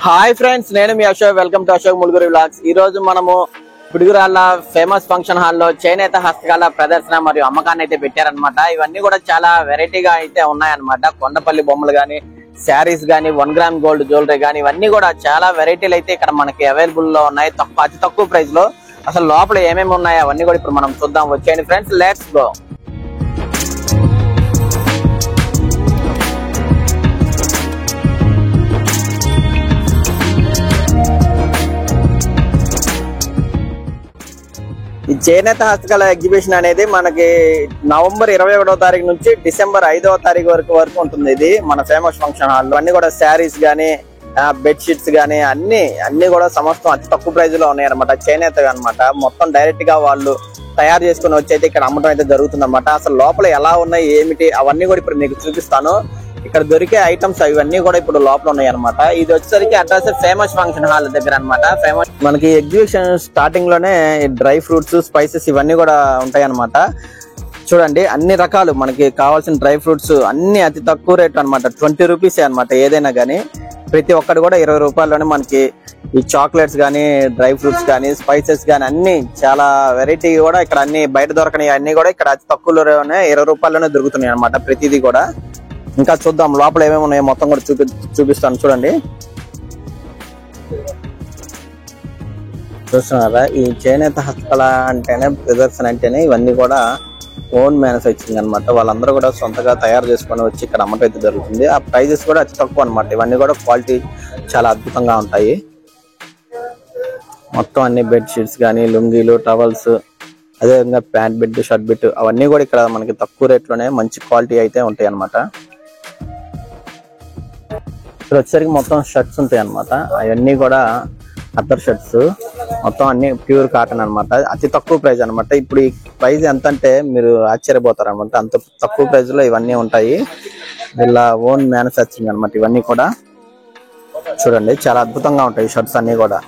Hi friends, నేను మీ Ashok. Welcome to Ashok Muluguri vlogs. ఈ రోజు మనము పిడుగురాళ్ళ ఫేమస్ ఫంక్షన్ హాల్లో చేనేత హస్తకళ ప్రదర్శన మరియు అమ్మకాన్ని అయితే పెట్టారనమాట. ఇవన్నీ కూడా చాలా వెరైటీగా అయితే ఉన్నాయన్నమాట. కొండపల్లి బొమ్మలు గానీ, శారీస్ గానీ, 1 గ్రామ్ గోల్డ్ జ్యువెలరీ గానీ, ఇవన్నీ కూడా చాలా వెరైటీలు అయితే ఇక్కడ మనకి అవైలబుల్ లో ఉన్నాయి. అతి తక్కువ ప్రైస్ లో. అసలు లోపల ఏమేమి ఉన్నాయో అవన్నీ కూడా ఇప్పుడు మనం చూద్దాం. వచ్చేయండి ఫ్రెండ్స్, లెట్స్ గో. ఈ చేనేత హస్తకళ ఎగ్జిబిషన్ అనేది మనకి నవంబర్ 21వ తారీఖు నుంచి డిసెంబర్ 5వ తారీఖు వరకు ఉంటుంది. ఇది మన ఫేమస్ ఫంక్షన్ హాల్. అన్ని కూడా శారీస్ గానీ, బెడ్షీట్స్ గానీ అన్ని కూడా సమస్తం అతి తక్కువ ప్రైజ్ లో ఉన్నాయి అనమాట. చేనేత అనమాట. మొత్తం డైరెక్ట్ గా వాళ్ళు తయారు చేసుకుని వచ్చి అయితే ఇక్కడ అమ్మటం అయితే జరుగుతుంది అనమాట. అసలు లోపల ఎలా ఉన్నాయి ఏమిటి అవన్నీ కూడా ఇప్పుడు మీకు చూపిస్తాను. ఇక్కడ దొరికే ఐటమ్స్ ఇవన్నీ కూడా ఇప్పుడు లోపల ఉన్నాయి అనమాట. ఇది వచ్చేసరికి అడ్రస్ ఫేమస్ ఫంక్షన్ హాల్ దగ్గర అనమాట. ఫేమస్ మనకి ఎగ్జిబిషన్ స్టార్టింగ్ లోనే డ్రై ఫ్రూట్స్, స్పైసెస్ ఇవన్నీ కూడా ఉంటాయి అనమాట. చూడండి, అన్ని రకాలు మనకి కావాల్సిన డ్రై ఫ్రూట్స్ అన్ని అతి తక్కువ రేట్ అనమాట. 20 రూపీసే అనమాట. ఏదైనా గానీ ప్రతి ఒక్కటి కూడా 20 రూపాయల్లోనే మనకి ఈ చాక్లెట్స్ గానీ, డ్రై ఫ్రూట్స్ గానీ, స్పైసెస్ గానీ అన్ని చాలా వెరైటీ కూడా ఇక్కడ అన్ని బయట దొరకని అన్ని కూడా ఇక్కడ అతి తక్కువలోనే 20 రూపాయల్లోనే దొరుకుతున్నాయి అనమాట. ప్రతిదీ కూడా. ఇంకా చూద్దాం లోపల ఏమేమి ఉన్నాయో మొత్తం కూడా చూపిస్తాను. చూడండి, చూస్తున్నారా? ఈ చేనేత హస్తకళ అంటేనే, ప్రదర్శన అంటేనే ఇవన్నీ కూడా ఓన్ మ్యానుఫ్యాక్చరింగ్ అనమాట. వాళ్ళందరూ కూడా సొంతగా తయారు చేసుకొని వచ్చి ఇక్కడ అమ్మటం అయితే జరుగుతుంది. ఆ ప్రైజెస్ కూడా అతి తక్కువ అనమాట. ఇవన్నీ కూడా క్వాలిటీ చాలా అద్భుతంగా ఉంటాయి. మొత్తం అన్ని బెడ్షీట్స్ కానీ, లుంగీలు, టవల్స్, అదేవిధంగా ప్యాంట్ బెడ్, షర్ట్ బెడ్ అవన్నీ కూడా ఇక్కడ మనకి తక్కువ రేట్లోనే మంచి క్వాలిటీ అయితే ఉంటాయి అనమాట. ఇక్కడ వచ్చేసరికి మొత్తం షర్ట్స్ ఉంటాయి అనమాట. అవన్నీ కూడా అదర్ షర్ట్స్, మొత్తం అన్ని ప్యూర్ కాటన్ అనమాట. అతి తక్కువ ప్రైస్ అనమాట. ఇప్పుడు ఈ ప్రైస్ ఎంత అంటే మీరు ఆశ్చర్యపోతారు అనమాట. అంత తక్కువ ప్రైస్ లో ఇవన్నీ ఉంటాయి. వీళ్ళ ఓన్ మ్యానుఫ్యాక్చరింగ్ అనమాట. ఇవన్నీ కూడా చూడండి, చాలా అద్భుతంగా ఉంటాయి షర్ట్స్ అన్ని కూడా.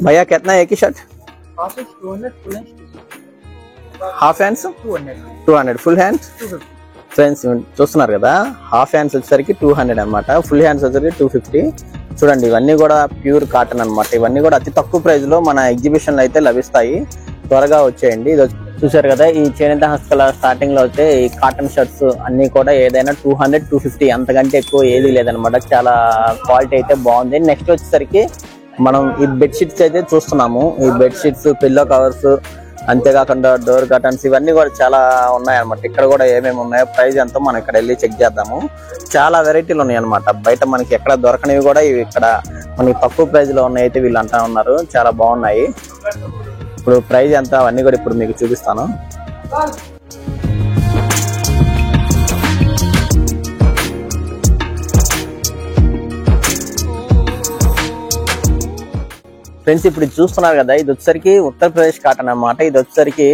भैया कितना है एक ही shirt? Half hands 200, full hands friends చూస్తున్నారు కదా. హాఫ్ హ్యాండ్స్ వచ్చేసరికి 200 అనమాట. ఫుల్ హ్యాండ్స్ వచ్చేసరికి 250. చూడండి, ఇవన్నీ కూడా ప్యూర్ కాటన్ అనమాట. ఇవన్నీ కూడా అతి తక్కువ ప్రైస్ లో మన ఎగ్జిబిషన్ లో అయితే లభిస్తాయి. త్వరగా వచ్చేయండి. ఇది చూసారు కదా, ఈ చేనేత హస్తకళ స్టార్టింగ్ లో అయితే ఈ కాటన్ షర్ట్స్ అన్ని కూడా ఏదైనా 200, 250 అంతకంటే ఎక్కువ ఏది లేదనమాట. చాలా క్వాలిటీ అయితే బాగుంది. నెక్స్ట్ వచ్చేసరికి మనం ఈ బెడ్షీట్స్ అయితే చూస్తున్నాము. ఈ బెడ్షీట్స్, పిల్లో కవర్స్, అంతేకాకుండా డోర్ కర్టన్స్ ఇవన్నీ కూడా చాలా ఉన్నాయన్నమాట. ఇక్కడ కూడా ఏమేమి ఉన్నాయో ప్రైస్ ఎంతో మనం ఇక్కడ వెళ్ళి చెక్ చేద్దాము. చాలా వెరైటీలు ఉన్నాయి అనమాట. బయట మనకి ఎక్కడ దొరకనివి కూడా ఇవి ఇక్కడ మనకి తక్కువ ప్రైస్ లో ఉన్నాయి అయితే వీళ్ళు అంటా ఉన్నారు. చాలా బాగున్నాయి. ఇప్పుడు ప్రైస్ ఎంత అవన్నీ కూడా ఇప్పుడు మీకు చూపిస్తాను. ఫ్రెండ్స్, ఇప్పుడు చూస్తున్నారు కదా, ఇది వచ్చేసరికి ఉత్తరప్రదేశ్ కాటన్ అనమాట. ఇది వచ్చేసరికి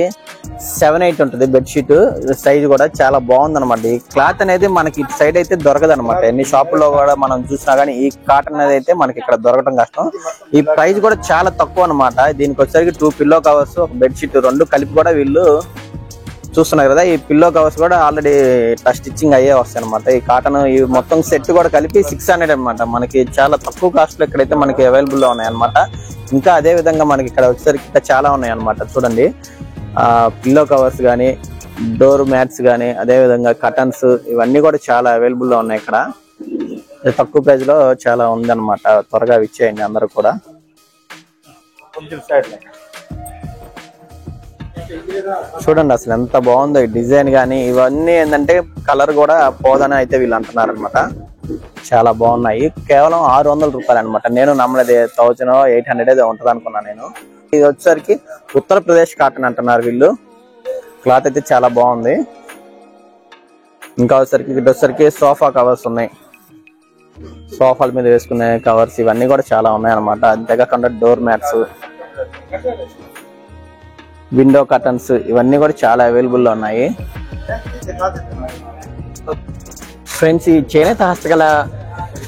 7-8 ఉంటుంది బెడ్షీట్. సైజ్ కూడా చాలా బాగుంది అనమాట. ఈ క్లాత్ అనేది మనకి ఇటు సైడ్ అయితే దొరకదు అనమాట. ఎన్ని షాపుల్లో కూడా మనం చూసినా కానీ ఈ కాటన్ అనేది అయితే మనకి ఇక్కడ దొరకడం కష్టం. ఈ ప్రైస్ కూడా చాలా తక్కువ అనమాట. దీనికి వచ్చేసరికి 2 పిల్లో కవర్స్, ఒక బెడ్షీట్ 2 కలిపి కూడా వీళ్ళు చూస్తున్నారు కదా. ఈ పిల్లో కవర్స్ కూడా ఆల్రెడీ స్టిచ్చింగ్ అయ్యే వస్తాయి అనమాట. ఈ కాటన్ ఈ మొత్తం సెట్ కూడా కలిపి 600 అనమాట. మనకి చాలా తక్కువ కాస్ట్ లో ఇక్కడైతే మనకి అవైలబుల్ లో ఉన్నాయి అనమాట. ఇంకా అదే విధంగా మనకి ఇక్కడ వచ్చేసరికి ఇంకా చాలా ఉన్నాయి అనమాట. చూడండి, పిల్లో కవర్స్ కానీ, డోర్ మ్యాట్స్ కానీ, అదే విధంగా కర్టన్స్ ఇవన్నీ కూడా చాలా అవైలబుల్ లో ఉన్నాయి ఇక్కడ. తక్కువ ప్రైస్ లో చాలా ఉంది అనమాట. త్వరగా ఇచ్చేయండి అందరూ కూడా. చూడండి అసలు ఎంత బాగుందో ఈ డిజైన్ గానీ. ఇవన్నీ ఏంటంటే కలర్ కూడా పోదని అయితే వీళ్ళు అంటున్నారు అనమాట. చాలా బాగున్నాయి. కేవలం 600 రూపాయలు అనమాట. నేను నమ్మలేదు 1800 ఏదో ఉంటది అనుకున్నాను నేను. ఇది వచ్చేసరికి ఉత్తరప్రదేశ్ కాటన్ అంటున్నారు వీళ్ళు. క్లాత్ అయితే చాలా బాగుంది. ఇంకా వచ్చేసరికి సోఫా కవర్స్ ఉన్నాయి. సోఫాల మీద వేసుకునే కవర్స్ ఇవన్నీ కూడా చాలా ఉన్నాయి అనమాట. అంతేకాకుండా డోర్ మ్యాట్స్, విండో కర్టన్స్ ఇవన్నీ కూడా చాలా అవైలబుల్ లో ఉన్నాయి. ఫ్రెండ్స్, ఈ చేనేత హస్తకళ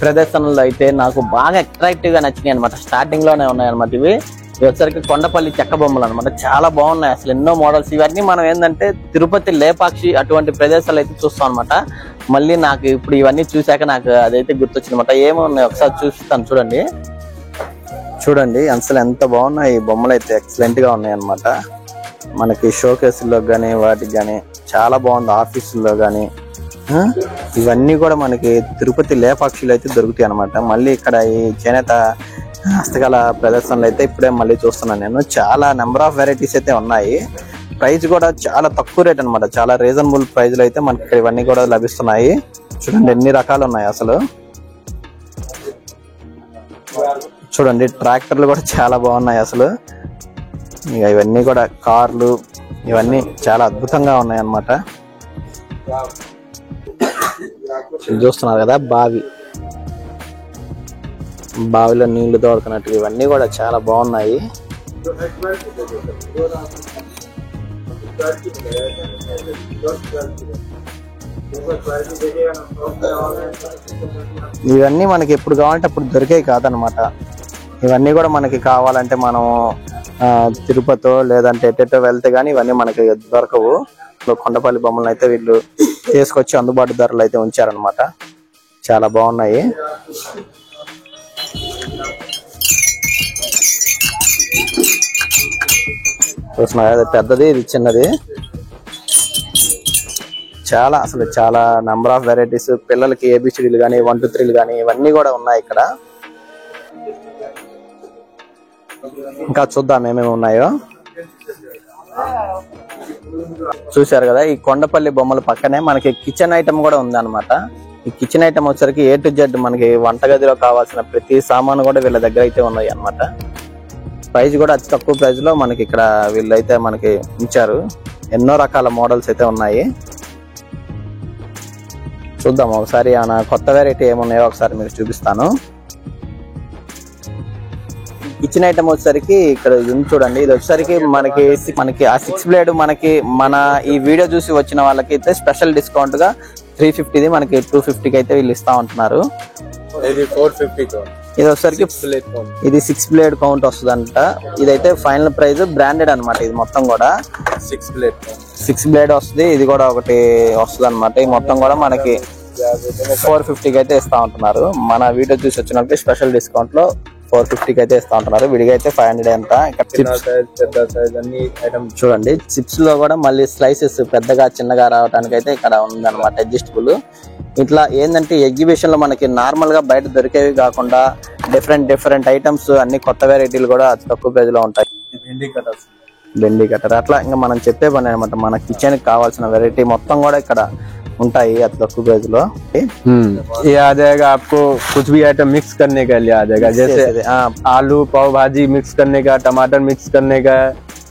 ప్రదర్శనలో అయితే నాకు బాగా అట్రాక్టివ్ గా నచ్చినాయి అనమాట. స్టార్టింగ్ లోనే ఉన్నాయి అనమాట. ఇవి వచ్చరికి కొండపల్లి చెక్క బొమ్మలు అన్నమాట. చాలా బాగున్నాయి అసలు, ఎన్నో మోడల్స్. ఇవన్నీ మనం ఏంటంటే తిరుపతి, లేపాక్షి అటువంటి ప్రదేశాలు అయితే చూస్తాం అనమాట. మళ్ళీ నాకు ఇప్పుడు ఇవన్నీ చూసాక నాకు అదైతే గుర్తొచ్చిందన్నమాట. ఏమున్నాయి ఒకసారి చూస్తాను చూడండి. చూడండి అసలు ఎంత బాగున్నాయి ఈ బొమ్మలు అయితే, ఎక్సలెంట్ గా ఉన్నాయి అన్నమాట. మనకి షోకేసుల్లో కానీ వాటికి కానీ చాలా బాగుంది. ఆఫీసుల్లో కానీ ఇవన్నీ కూడా మనకి తిరుపతి లేపాక్షిలో అయితే దొరుకుతాయి అనమాట. మళ్ళీ ఇక్కడ ఈ చేనేత హస్తకళ ప్రదర్శనలు అయితే ఇప్పుడే మళ్ళీ చూస్తున్నాను నేను. చాలా నెంబర్ ఆఫ్ వెరైటీస్ అయితే ఉన్నాయి. ప్రైస్ కూడా చాలా తక్కువ రేట్ అనమాట. చాలా రీజనబుల్ ప్రైస్ లో అయితే మనకి ఇక్కడ ఇవన్నీ కూడా లభిస్తున్నాయి. చూడండి ఎన్ని రకాలు ఉన్నాయి అసలు. చూడండి ట్రాక్టర్లు కూడా చాలా బాగున్నాయి అసలు. ఇక ఇవన్నీ కూడా కార్లు ఇవన్నీ చాలా అద్భుతంగా ఉన్నాయి అన్నమాట. చూస్తున్నారు కదా బావిలో నీళ్లు తోడుకున్నట్టు ఇవన్నీ కూడా చాలా బాగున్నాయి. ఇవన్నీ మనకి ఎప్పుడు కావాలంటే అప్పుడు దొరికేవి కాదనమాట. ఇవన్నీ కూడా మనకి కావాలంటే మనం తిరుపతి లేదంటే ఎట్టెట్టో వెళ్తే గానీ ఇవన్నీ మనకి దొరకవు. కొండపల్లి బొమ్మలను అయితే వీళ్ళు తీసుకొచ్చి అందుబాటు ధరలు అయితే ఉంచారనమాట. చాలా బాగున్నాయి. చూస్తున్నారు పెద్దది ఇది చిన్నది. చాలా అసలు చాలా నెంబర్ ఆఫ్ వెరైటీస్. పిల్లలకి ఏబిసిడీలు కానీ 1 2 3లు కానీ ఇవన్నీ కూడా ఉన్నాయి ఇక్కడ. ఇంకా చూద్దాం ఏమేమి ఉన్నాయో. చూశారు కదా ఈ కొండపల్లి బొమ్మల పక్కనే మనకి కిచెన్ ఐటమ్ కూడా ఉంది అనమాట. ఈ కిచెన్ ఐటమ్ వచ్చరికి A to Z మనకి వంటగదిలో కావాల్సిన ప్రతి సామాను కూడా వీళ్ళ దగ్గర అయితే ఉన్నాయి అనమాట. ప్రైస్ కూడా అతి తక్కువ ప్రైస్ లో మనకి ఇక్కడ వీళ్ళైతే మనకి ఉంచారు. ఎన్నో రకాల మోడల్స్ అయితే ఉన్నాయి. చూద్దాం ఒకసారి కొత్త వెరైటీ ఏమున్నాయో ఒకసారి మీకు చూపిస్తాను. కిచెన్ ఐటమ్ వచ్చేసరికి ఇక్కడ చూడండి. ఇది వచ్చేసరికి మనకి ఆ 6 బ్లేడ్ మనకి మన ఈ వీడియో చూసి వచ్చిన వాళ్ళకి అయితే స్పెషల్ డిస్కౌంట్ గా 350ది మనకి 250కి అయితే వీళ్ళు ఇస్తా ఉంటున్నారు. ఇది వచ్చేసరికి ఇది 6 బ్లేడ్ కౌంట్ వస్తుందంట. ఇదైతే ఫైనల్ ప్రైస్ బ్రాండెడ్ అనమాట. ఇది మొత్తం కూడా 6 బ్లేడ్ వస్తుంది. ఇది కూడా ఒకటి వస్తుంది అనమాట. ఈ మొత్తం కూడా మనకి 450కి అయితే ఇస్తా ఉంటున్నారు. మన వీడియో చూసి వచ్చినప్పుడు స్పెషల్ డిస్కౌంట్ లో 450కి అయితే ఇస్తా ఉంటున్నారు. విడిగా అయితే 500 ఎంత. చూడండి చిప్స్ లో కూడా మళ్ళీ స్లైసెస్ పెద్దగా చిన్నగా రావడానికి అయితే ఇక్కడ ఉందన్నమాట అడ్జస్టబుల్. ఇట్లా ఏంటంటే ఎగ్జిబిషన్ లో మనకి నార్మల్ గా బయట దొరికేవి కాకుండా డిఫరెంట్ ఐటమ్స్ అన్ని కొత్త వెరైటీలు కూడా అతి తక్కువ ప్రైస్ లో ఉంటాయి. బెండి కట్టర్ అట్లా ఇంకా మనం చెప్పే పని అనమాట. మన కిచెన్ కి కావాల్సిన వెరైటీ మొత్తం కూడా ఇక్కడ ఉంటాయి అతి తక్కువ ప్రైస్ లో. ये आ जाएगा आपको कुछ भी आइटम मिक्स करने का लिए आ जाएगा. जैसे आलू पाव भाजी मिक्स करने का, टमाटर मिक्स करने का,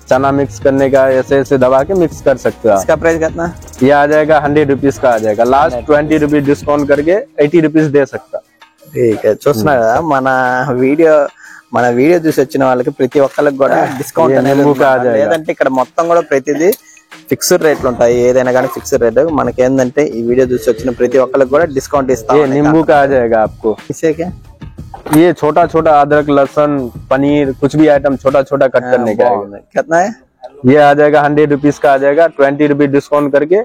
चना मिक्स करने का, ऐसे दबा के मिक्स कर सकते हो. इसका प्राइस कितना? ये आ जाएगा 100 रुपीज का आ जाएगा. लास्ट 20 रुपीज डिस्काउंट करके 80 रुपीज दे सकता. ठीक है. చూస్తున్నా కదా మన వీడియో చూసి వచ్చిన వాళ్ళకి ప్రతి ఒక్కరికి కూడా డిస్కౌంట్ అనేది లేదంటే ఇక్కడ మొత్తం కూడా ప్రతిదీ ఫిక్స్డ్ రేట్లు ఉంటాయి. ఏదైనా కానీ ఫిక్స్డ్ రేట్. మనకి ఏంటంటే ఈ వీడియో చూసి వచ్చిన ప్రతి ఒక్కరికి కూడా డిస్కౌంట్ ఇస్తాం. नींबू का आ जाएगा आपको. इससे क्या ये छोटा अदरक लहसुन पनीर कुछ भी आइटम छोटा कट करने का. कितना है? ये आ जाएगा 100 रुपीज का आ जाएगा. 20 रुपीज डिस्काउंट करके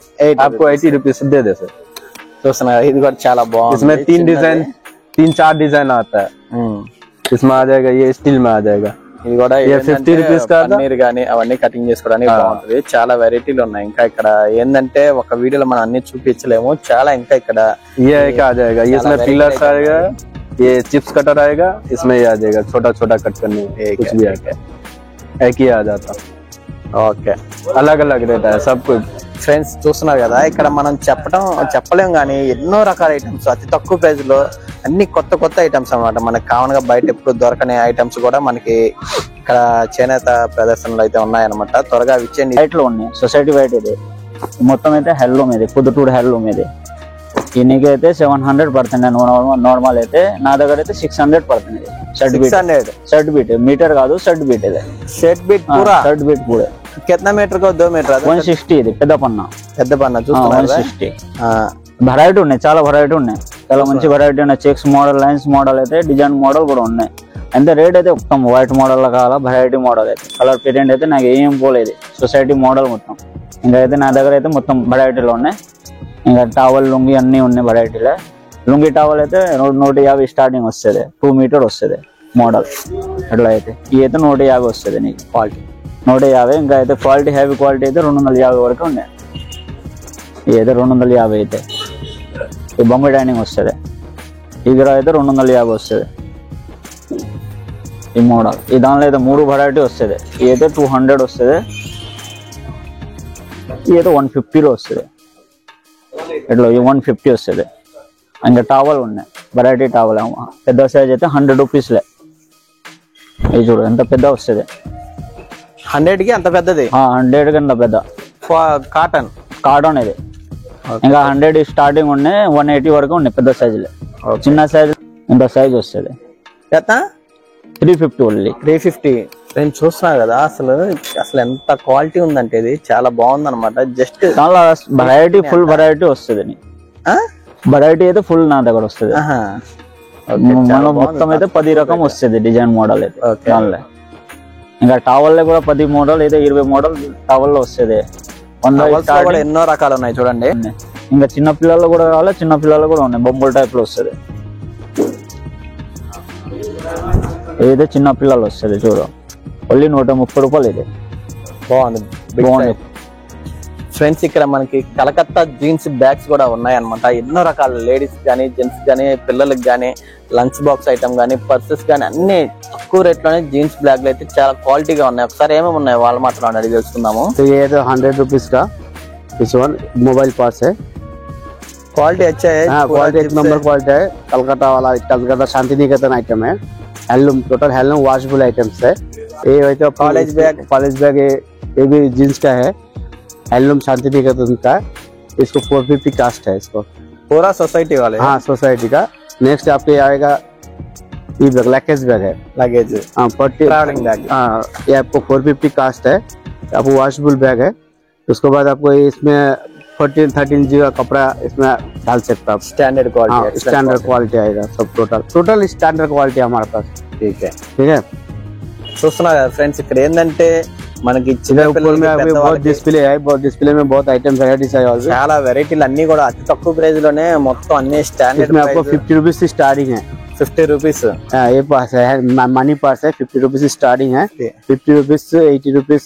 आपको 80 रुपीज दे दे सर. చూస్తున్నా ఇది కూడా చాలా బాగుంది. इसमें 3-4 डिजाइन आता है. इसमें आ जाएगा ये स्टील में आ जाएगा. ఇది కూడా 50 రూపీస్ పన్నీర్ గానీ అవన్నీ కటింగ్ చేసుకోవడానికి బాగుంటది. చాలా వెరైటీలు ఉన్నాయి. ఇంకా ఇక్కడ ఏంటంటే ఒక వీడియోలో మనం అన్ని చూపించలేము. చాలా ఇంకా ఇక్కడ ये आ जाएगा. ये इसमें पिलर्स आएगा. ये चिप्स कटर आएगा. इसमें ये आ जाएगा छोटा कट करने कुछ भी आएगा. एक ही आ जाता. ఓకే अलग रेट है सब कुछ. ఫ్రెండ్స్ చూస్తున్నారు కదా ఇక్కడ మనం చెప్పలేం కానీ ఎన్నో రకాల ఐటమ్స్ అతి తక్కువ ప్రైస్ లో అన్ని కొత్త ఐటమ్స్ అన్నమాట. మనకి కామన్ గా బయట ఎప్పుడు దొరకని ఐటమ్స్ కూడా మనకి ఇక్కడ చేనేత ప్రదర్శనలు అయితే ఉన్నాయన్నమాట. త్వరగా ఇచ్చేయండి. వైట్ లో ఉన్నాయి. సొసైటీ వైట్ ఇది మొత్తం అయితే హ్యాండ్లూమ్ ఇది. కుదుటూరు హ్యాండ్లూమ్ ఇది. దీనికి అయితే 700 పడుతుంది. నార్మల్ అయితే నా దగ్గర అయితే 600 పడుతుంది. షర్ట్ బీట్ మీటర్ కాదు షర్ట్ బీట్ ఇది. షర్ట్ బీట్ షర్ట్ బీట్ కూడా कितना मीटर को 2 मीटर 160 ఇది పెద్ద పన్నా చూస్తున్నారు 160. వెరైటీ ఉన్నాయి. చాలా వెరైటీ ఉన్నాయి. చాలా మంచి వెరైటీ ఉన్నాయి. చెక్స్ మోడల్ లైన్స్ మోడల్ అయితే డిజైన్ మోడల్ కూడా ఉన్నాయి. అంతే రేట్ అయితే మొత్తం వైట్ మోడల్ లో కావాలా వెరైటీ మోడల్ అయితే కలర్ పేటెంట్ అయితే నాకు ఏం పోలేదు. సొసైటీ మోడల్ మొత్తం ఇంకా అయితే నా దగ్గర అయితే మొత్తం వెరైటీలో ఉన్నాయి. ఇంకా టవల్ లుంగి అన్ని ఉన్నాయి వెరైటీలో. లుంగి టవల్ అయితే 150 స్టార్టింగ్ వస్తుంది, 2 మీటర్ వస్తుంది మోడల్. అట్లా అయితే ఇవి అయితే 150 వస్తుంది నీకు క్వాలిటీ, 150. ఇంకా అయితే క్వాలిటీ హెవీ క్వాలిటీ అయితే 250 వరకు ఉన్నాయి. ఇవి అయితే 250 అయితే. ఈ బొమ్మ డైనింగ్ వస్తుంది, ఇది అయితే 250 వస్తుంది ఈ మోడల్. ఈ దానిలో అయితే 3 వెరైటీ వస్తుంది. ఇది అయితే 200 వస్తుంది, ఇది అయితే 150లో వస్తుంది. ఇట్లా 150 వస్తుంది. ఇంకా టవల్ ఉన్నాయి వెరైటీ టవల్. పెద్ద సైజ్ అయితే 100 రూపీస్లే. ఇది చూడు ఎంత పెద్ద వస్తుంది, 100కి అంత పెద్దది. 100 కన్నా పెద్ద కాటన్ ఇది. ఇంకా 100 స్టార్టింగ్ ఉన్నాయి, 180 వరకు ఉన్నాయి పెద్ద సైజులో. చిన్న సైజ్ ఇంత సైజ్ వస్తుంది 350 ఓన్లీ. 350. నేను చూస్తున్నా కదా, అసలు ఎంత క్వాలిటీ ఉందంటే ఇది చాలా బాగుంది అనమాట. జస్ట్ చాలా వెరైటీ, ఫుల్ వెరైటీ వస్తుంది. వెరైటీ అయితే ఫుల్ నా దగ్గర వస్తుంది. మొత్తం అయితే 10 రకం వస్తుంది డిజైన్ మోడల్ అయితే. ఇంకా టవల్ లో కూడా 10 మోడల్ అయితే 20 మోడల్ టవల్ లో వస్తుంది. ఎన్నో రకాలు ఉన్నాయి చూడండి. ఇంకా చిన్న పిల్లలు కూడా కావాలి, చిన్న పిల్లలు కూడా ఉన్నాయి. బొమ్మల టైప్ లో వస్తుంది. ఏదైతే చిన్న పిల్లలు వస్తుంది చూడు, ఓన్లీ 130 రూపాయలు. ఇది బాగుంది ఫ్రెండ్స్. ఇక్కడ మనకి కలకత్తా జీన్స్ బ్యాగ్స్ కూడా ఉన్నాయి అనమాట. ఎన్నో రకాల లేడీస్ కానీ, జెంట్స్ కానీ, పిల్లలకి కానీ, లంచ్ బాక్స్ ఐటమ్ కానీ, పర్సెస్ కానీ అన్ని తక్కువ రేట్ లోనే జీన్స్ బ్యాగ్లు అయితే చాలా క్వాలిటీగా ఉన్నాయి. ఒకసారి ఏమేమి ఉన్నాయి వాళ్ళు మాత్రం అడిగి తెలుసుకుందాము. 100 रुपीज का दिस वन मोबाइल पास है. क्वालिटी अच्छा है, क्वालिटी 1 नंबर क्वालिटी है. कलकत्ता वाला, कलकत्ता शांति निकेतन आइटम है. Handloom, total handloom washable items है. ये तो कॉलेज बैग ये भी जींस का है. हैंडलूम शांति निकेतन का. इसको 450 कास्ट है. इसको पूरा सोसाइटी वाले. हाँ सोसाइटी का. नेक्स्ट आपके आएगा ये बैग, लगेज बैग है. Luggage travelling bag. हाँ ये आपको 450 कास्ट है. आपको वॉशेबल बैग है. उसके बाद आपको इसमें 14-13 जी का कपड़ा इसमें डाल सकते हो आप. Standard quality. स्टैंडर्ड क्वालिटी आएगा सब. टोटल स्टैंडर्ड क्वालिटी हमारे पास. ठीक है. చూస్తున్నా కదా ఫ్రెండ్స్, ఇక్కడ ఏంటంటే మనకి డిస్ప్లే డిస్ప్లే में बहुत आइटम वैरायटीज है. చాలా వెరైటీలు అన్ని కూడా అతి తక్కువ ప్రైస్ లోనే మొత్తం అన్ని స్టాండర్డ్. इसमें आपको 50 रुपीज से स्टार्टिंग है. 50 रुपीज. ये पास है मनी पास है. 50 रुपीज से स्टार्टिंग है. 50 रुपीज से 80 रुपीज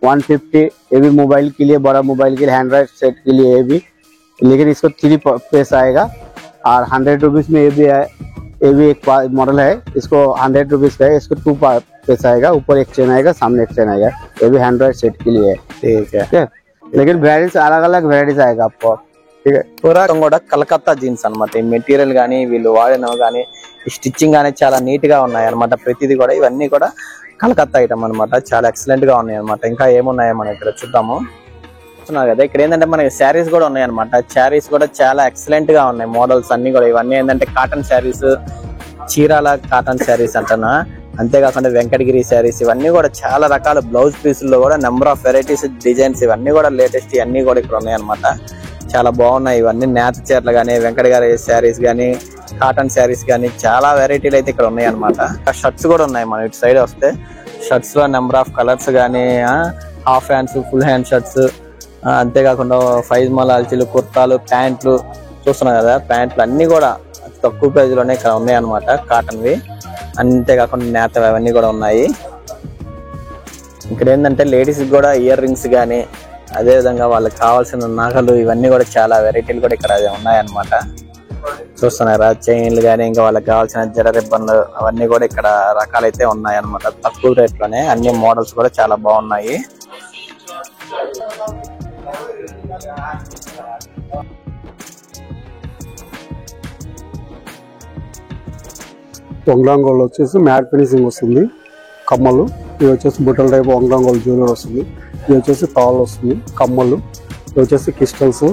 150. ये भी मोबाइल के लिए, बड़ा मोबाइल के लिए, हैंड्राइड सेट के लिए ये भी. लेकिन इसको 3 पीस आएगा. और 100 रुपीज में ये भी है. ये भी एक मॉडल है. इसको 100 रुपीज का है. इसको 2 पीस आएगा. ऊपर एक चेन आएगा, सामने एक चेन आएगा. ये भी हैंड्राइड सेट के लिए है. ठीक है. लेकिन वेराइटीज अलग अलग वेराइटीज आएगा आपको. ठीक है. पूरा కూడా కలకత్తా జీన్స్ అన్నమాట. ఈ మెటీరియల్ గానీ, వీళ్ళు వాడినవి గానీ, స్టిచ్చింగ్ గానీ చాలా నీట్ గా ఉన్నాయి అన్నమాట. ప్రతిదీ కూడా ఇవన్నీ కూడా కలకత్తా ఐటమ్ అన్నమాట. చాలా ఎక్సలెంట్ గా ఉన్నాయి అన్నమాట. ఇంకా ఏమున్నాయో మనం ఇక్కడ చూద్దాము. చూస్తున్నారు కదా, ఇక్కడ ఏంటంటే మనకి శారీస్ కూడా ఉన్నాయి అన్నమాట. శారీస్ కూడా చాలా ఎక్సలెంట్ గా ఉన్నాయి. మోడల్స్ అన్ని కూడా ఇవన్నీ ఏంటంటే కాటన్ శారీస్, చీరాల కాటన్ శారీస్ అంటున్నా. అంతేకాకుండా వెంకటగిరి శారీస్, ఇవన్నీ కూడా చాలా రకాల బ్లౌజ్ పీసుల్లో కూడా నెంబర్ ఆఫ్ వెరైటీస్, డిజైన్స్ ఇవన్నీ కూడా లేటెస్ట్ ఇవన్నీ కూడా ఇక్కడ ఉన్నాయి అన్నమాట. చాలా బాగున్నాయి ఇవన్నీ. నేత చీరలు కానీ, వెంకటగిరి శారీస్ కానీ, కాటన్ శారీస్ కానీ చాలా వెరైటీలు అయితే ఇక్కడ ఉన్నాయి అన్నమాట. షర్ట్స్ కూడా ఉన్నాయి. మనం ఇటు సైడ్ వస్తే షర్ట్స్ లో నెంబర్ ఆఫ్ కలర్స్ కానీ, half hands, full hand shirts, అంతేకాకుండా ఫైజ్మా లాల్చీలు, కుర్తాలు, ప్యాంట్లు చూస్తున్నాం కదా. ప్యాంట్లు అన్ని కూడా తక్కువ ప్రైజ్ లోనే ఇక్కడ ఉన్నాయి అన్నమాట. కాటన్వి. అంతేకాకుండా నేత అవన్నీ కూడా ఉన్నాయి. ఇక్కడ ఏంటంటే లేడీస్ కూడా ఇయర్ రింగ్స్ కానీ, అదే విధంగా వాళ్ళకి కావాల్సిన నగలు ఇవన్నీ కూడా చాలా వెరైటీలు కూడా ఇక్కడ ఉన్నాయన్నమాట. చూస్తున్నారా, చైన్లు కానీ, ఇంకా వాళ్ళకి కావాల్సిన జడ రిబ్బన్లు అవన్నీ కూడా ఇక్కడ రకాలైతే ఉన్నాయన్నమాట. తక్కువ రేట్ లోనే అన్ని మోడల్స్ కూడా చాలా బాగున్నాయి. వంగలాంగోల్ వచ్చేసి మ్యాట్ ఫినిషింగ్ వస్తుంది. కమ్మలు ఇది వచ్చేసి బుట్టల టైప్ వంగలాంగోల్ జ్యువెలరీ వస్తుంది. ఇది వచ్చేసి తాళ్ళు వస్తుంది. కమ్మలు ఇది వచ్చేసి క్రిస్టల్స్,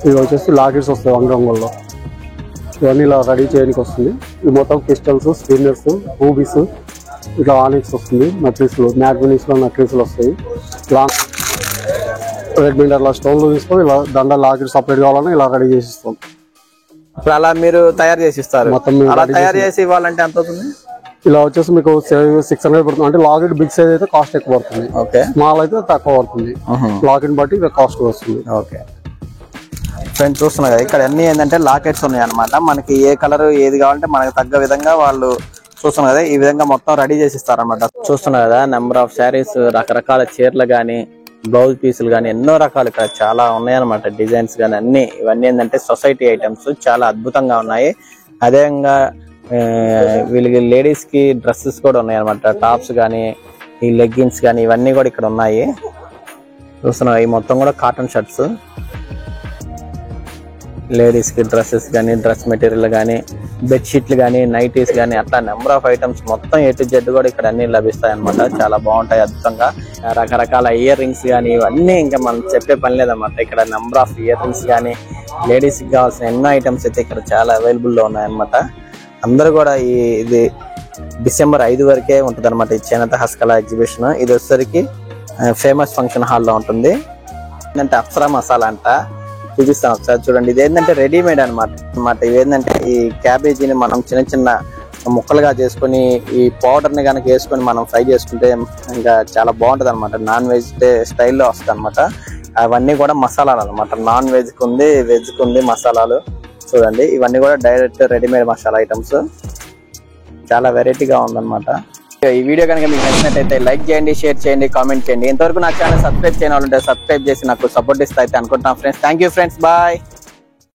ఇది వచ్చేసి లాకెట్స్ వస్తాయి వంగలాంగోల్లో. ఇవన్నీ ఇలా రెడీ చేయడానికి వస్తుంది. ఇది మొత్తం క్రిస్టల్స్, స్పిన్నర్స్, రూబీస్, ఇట్లా ఆనిక్స్ వస్తుంది. నక్లీస్లు, మ్యాట్ ఫినిష్ లో నక్లీస్లు వస్తాయి. లాంగ్ రెడ్ మీటర్ స్టోన్లు తీసుకొని ఇలా దండ లాకెట్ సపరేట్ కావాలని ఇలా రెడీ చేసి ఇస్తాం. ఇప్పుడు అలా మీరు తయారు చేసి ఇస్తారు. మొత్తం అలా తయారు చేసి ఇవ్వాలంటే ఎంత అవుతుంది? ఇలా వచ్చేసి మీకు 600 పడుతుంది. అంటే లాకెట్ బిగ్ సైజ్ అయితే కాస్ట్ ఎక్కువ పడుతుంది. ఓకే. స్మాల్ అయితే తక్కువ పడుతుంది. లాకెట్ బట్టి కాస్ట్ వస్తుంది. ఓకే. ఫ్రెండ్స్ చూస్తున్నారు కదా, ఇక్కడ అన్ని ఏంటంటే లాకెట్స్ ఉన్నాయి అనమాట. మనకి ఏ కలర్ ఏది కావాలంటే మనకు తగ్గ విధంగా వాళ్ళు చూస్తున్నారు కదా, ఈ విధంగా మొత్తం రెడీ చేసి ఇస్తారనమాట. చూస్తున్నారు కదా, నెంబర్ ఆఫ్ శారీస్, రకరకాల చీరలు కానీ, బ్లౌజ్ పీసులు కానీ, ఎన్నో రకాలు ఇక్కడ చాలా ఉన్నాయన్నమాట. డిజైన్స్ కానీ అన్ని. ఇవన్నీ ఏంటంటే సొసైటీ ఐటమ్స్, చాలా అద్భుతంగా ఉన్నాయి. అదేవిధంగా వీళ్ళకి లేడీస్ కి డ్రెస్సెస్ కూడా ఉన్నాయి అనమాట. టాప్స్ కానీ, ఈ లెగ్గిన్స్ కానీ, ఇవన్నీ కూడా ఇక్కడ ఉన్నాయి. చూస్తున్నారు, ఈ మొత్తం కూడా కాటన్ షర్ట్స్, లేడీస్ కి డ్రెస్సెస్ కానీ, డ్రెస్ మెటీరియల్ కానీ, బెడ్షీట్లు కానీ, నైటీస్ కానీ, అట్లా నెంబర్ ఆఫ్ ఐటమ్స్ మొత్తం A to Z కూడా ఇక్కడ అన్ని లభిస్తాయి అనమాట. చాలా బాగుంటాయి, అద్భుతంగా. రకరకాల ఇయర్ రింగ్స్ కానీ, ఇవన్నీ ఇంకా మనం చెప్పే పని లేదన్నమాట. ఇక్కడ నెంబర్ ఆఫ్ ఇయర్ రింగ్స్ కానీ, లేడీస్ కి కావాల్సిన ఎన్నో ఐటమ్స్ అయితే ఇక్కడ చాలా అవైలబుల్ లో ఉన్నాయన్నమాట. అందరూ కూడా ఇది డిసెంబర్ 5 వరకే ఉంటుంది అనమాట ఈ చేనేత హస్తకళ ఎగ్జిబిషన్. ఇది వచ్చేసరికి ఫేమస్ ఫంక్షన్ హాల్లో ఉంటుంది. ఏంటంటే అప్సరా మసాలా అంట, చూపిస్తాను ఒకసారి చూడండి. ఇది ఏంటంటే రెడీమేడ్ అనమాట. ఇవేంటంటే ఈ క్యాబేజీని మనం చిన్న చిన్న ముక్కలుగా చేసుకొని ఈ పౌడర్ ని కనుక వేసుకొని మనం ఫ్రై చేసుకుంటే ఇంకా చాలా బాగుంటది అనమాట. నాన్ వెజ్ స్టైల్లో వస్తుంది అనమాట. అవన్నీ కూడా మసాలాలు అనమాట. నాన్ వెజ్ కు ఉంది, వెజ్ కు ఉంది మసాలాలు. చూడండి, ఇవన్నీ కూడా డైరెక్ట్ రెడీమేడ్ మసాలా ఐటమ్స్. చాలా వెరైటీగా ఉందన్నమాట. ఈ వీడియో కనుక మీకు నచ్చినట్టయితే లైక్ చేయండి, షేర్ చేయండి, కామెంట్ చేయండి. ఇంతవరకు నా ఛానల్ సబ్స్క్రైబ్ చేయని వాళ్ళు ఉంటే సబ్స్క్రైబ్ చేసి నాకు సపోర్ట్ ఇస్తా అయితే అనుకుంటున్నాను friends. Thank you friends, bye.